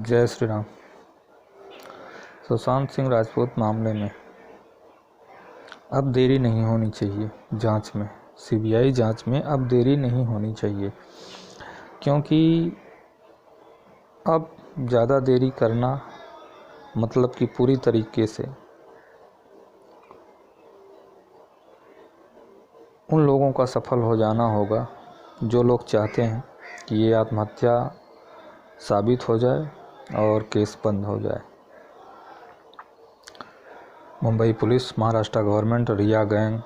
जय श्री राम। सुशांत सिंह राजपूत मामले में अब देरी नहीं होनी चाहिए। जांच में, सीबीआई जांच में अब देरी नहीं होनी चाहिए, क्योंकि अब ज़्यादा देरी करना मतलब कि पूरी तरीके से उन लोगों का सफल हो जाना होगा जो लोग चाहते हैं कि ये आत्महत्या साबित हो जाए और केस बंद हो जाए। मुंबई पुलिस, महाराष्ट्र गवर्नमेंट, रिया गैंग,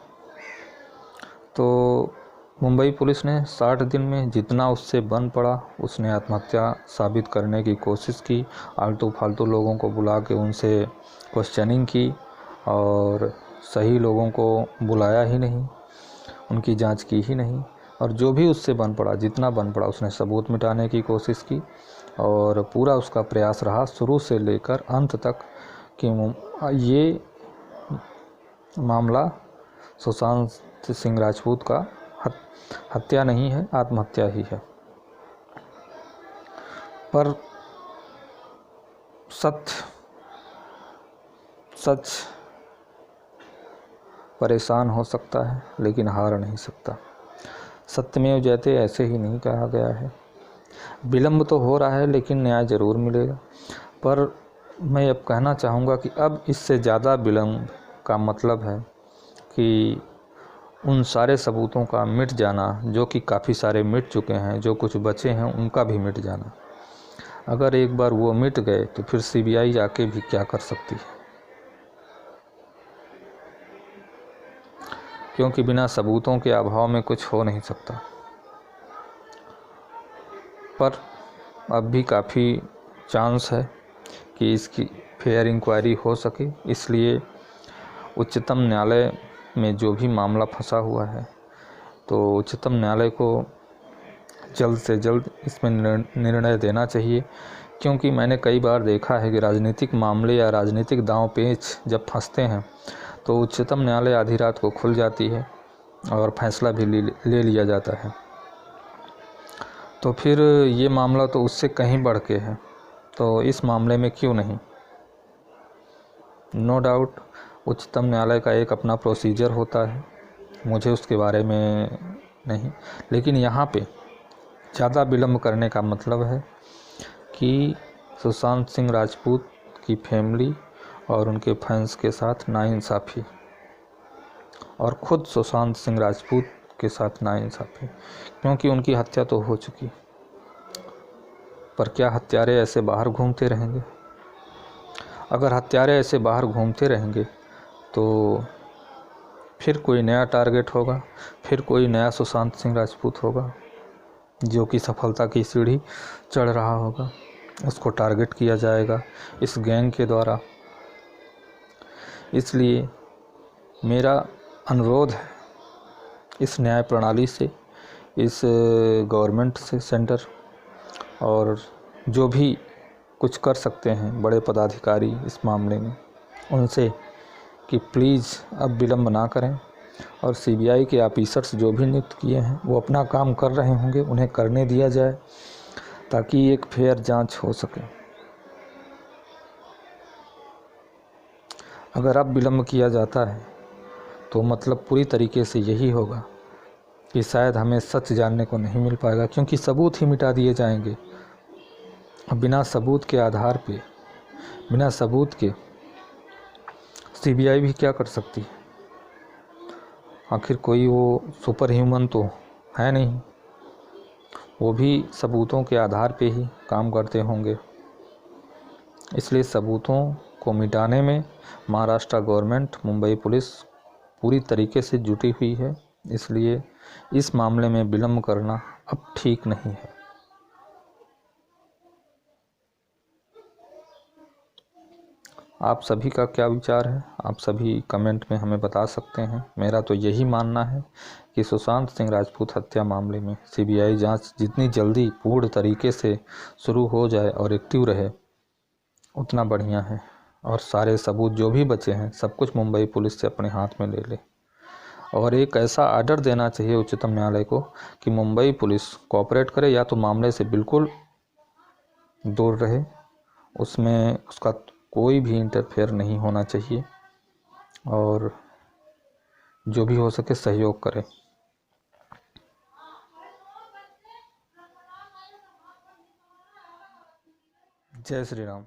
तो मुंबई पुलिस ने 60 दिन में जितना उससे बन पड़ा उसने आत्महत्या साबित करने की कोशिश की। आलतू फालतू लोगों को बुला के उनसे क्वेश्चनिंग की और सही लोगों को बुलाया ही नहीं, उनकी जांच की ही नहीं। और जो भी उससे बन पड़ा, जितना बन पड़ा, उसने सबूत मिटाने की कोशिश की और पूरा उसका प्रयास रहा शुरू से लेकर अंत तक कि ये मामला सुशांत सिंह राजपूत का हत्या नहीं है, आत्महत्या ही है। पर सच परेशान हो सकता है लेकिन हार नहीं सकता। सत्यमेव जयते ऐसे ही नहीं कहा गया है। विलंब तो हो रहा है लेकिन न्याय ज़रूर मिलेगा। पर मैं अब कहना चाहूँगा कि अब इससे ज़्यादा विलंब का मतलब है कि उन सारे सबूतों का मिट जाना, जो कि काफ़ी सारे मिट चुके हैं, जो कुछ बचे हैं उनका भी मिट जाना। अगर एक बार वो मिट गए तो फिर सीबीआई जाके भी क्या कर सकती है, क्योंकि बिना सबूतों के अभाव में कुछ हो नहीं सकता। पर अब भी काफ़ी चांस है कि इसकी फेयर इंक्वायरी हो सके, इसलिए उच्चतम न्यायालय में जो भी मामला फंसा हुआ है तो उच्चतम न्यायालय को जल्द से जल्द इसमें निर्णय देना चाहिए। क्योंकि मैंने कई बार देखा है कि राजनीतिक मामले या राजनीतिक दांव पेच जब फंसते हैं तो उच्चतम न्यायालय आधी रात को खुल जाती है और फैसला भी ले लिया जाता है। तो फिर ये मामला तो उससे कहीं बढ़ के है, तो इस मामले में क्यों नहीं। नो डाउट उच्चतम न्यायालय का एक अपना प्रोसीजर होता है, मुझे उसके बारे में नहीं, लेकिन यहाँ पे ज़्यादा विलम्ब करने का मतलब है कि सुशांत सिंह राजपूत की फैमिली और उनके फैंस के साथ नाइंसाफ़ी, और ख़ुद सुशांत सिंह राजपूत के साथ नाइंसाफ़ी, क्योंकि उनकी हत्या तो हो चुकी। पर क्या हत्यारे ऐसे बाहर घूमते रहेंगे? अगर हत्यारे ऐसे बाहर घूमते रहेंगे तो फिर कोई नया टारगेट होगा, फिर कोई नया सुशांत सिंह राजपूत होगा जो कि सफलता की सीढ़ी चढ़ रहा होगा, उसको टारगेट किया जाएगा इस गैंग के द्वारा। इसलिए मेरा अनुरोध है इस न्याय प्रणाली से, इस गवर्नमेंट से, सेंटर, और जो भी कुछ कर सकते हैं बड़े पदाधिकारी इस मामले में, उनसे कि प्लीज़ अब विलम्ब ना करें और सीबीआई के ऑफिसर्स जो भी नियुक्त किए हैं वो अपना काम कर रहे होंगे, उन्हें करने दिया जाए ताकि एक फेयर जांच हो सके। अगर अब विलम्ब किया जाता है तो मतलब पूरी तरीके से यही होगा कि शायद हमें सच जानने को नहीं मिल पाएगा, क्योंकि सबूत ही मिटा दिए जाएंगे। बिना सबूत के आधार पे, बिना सबूत के सीबीआई भी क्या कर सकती है? आखिर कोई वो सुपर ह्यूमन तो है नहीं, वो भी सबूतों के आधार पे ही काम करते होंगे। इसलिए सबूतों को मिटाने में महाराष्ट्र गवर्नमेंट, मुंबई पुलिस पूरी तरीके से जुटी हुई है। इसलिए इस मामले में विलम्ब करना अब ठीक नहीं है। आप सभी का क्या विचार है? आप सभी कमेंट में हमें बता सकते हैं। मेरा तो यही मानना है कि सुशांत सिंह राजपूत हत्या मामले में सीबीआई जांच जितनी जल्दी पूर्ण तरीके से शुरू हो जाए और एक्टिव रहे उतना बढ़िया है, और सारे सबूत जो भी बचे हैं सब कुछ मुंबई पुलिस से अपने हाथ में ले ले। और एक ऐसा आर्डर देना चाहिए उच्चतम न्यायालय को कि मुंबई पुलिस कोऑपरेट करे, या तो मामले से बिल्कुल दूर रहे उसमें उसका कोई भी इंटरफेयर नहीं होना चाहिए और जो भी हो सके सहयोग करें। जय श्री राम।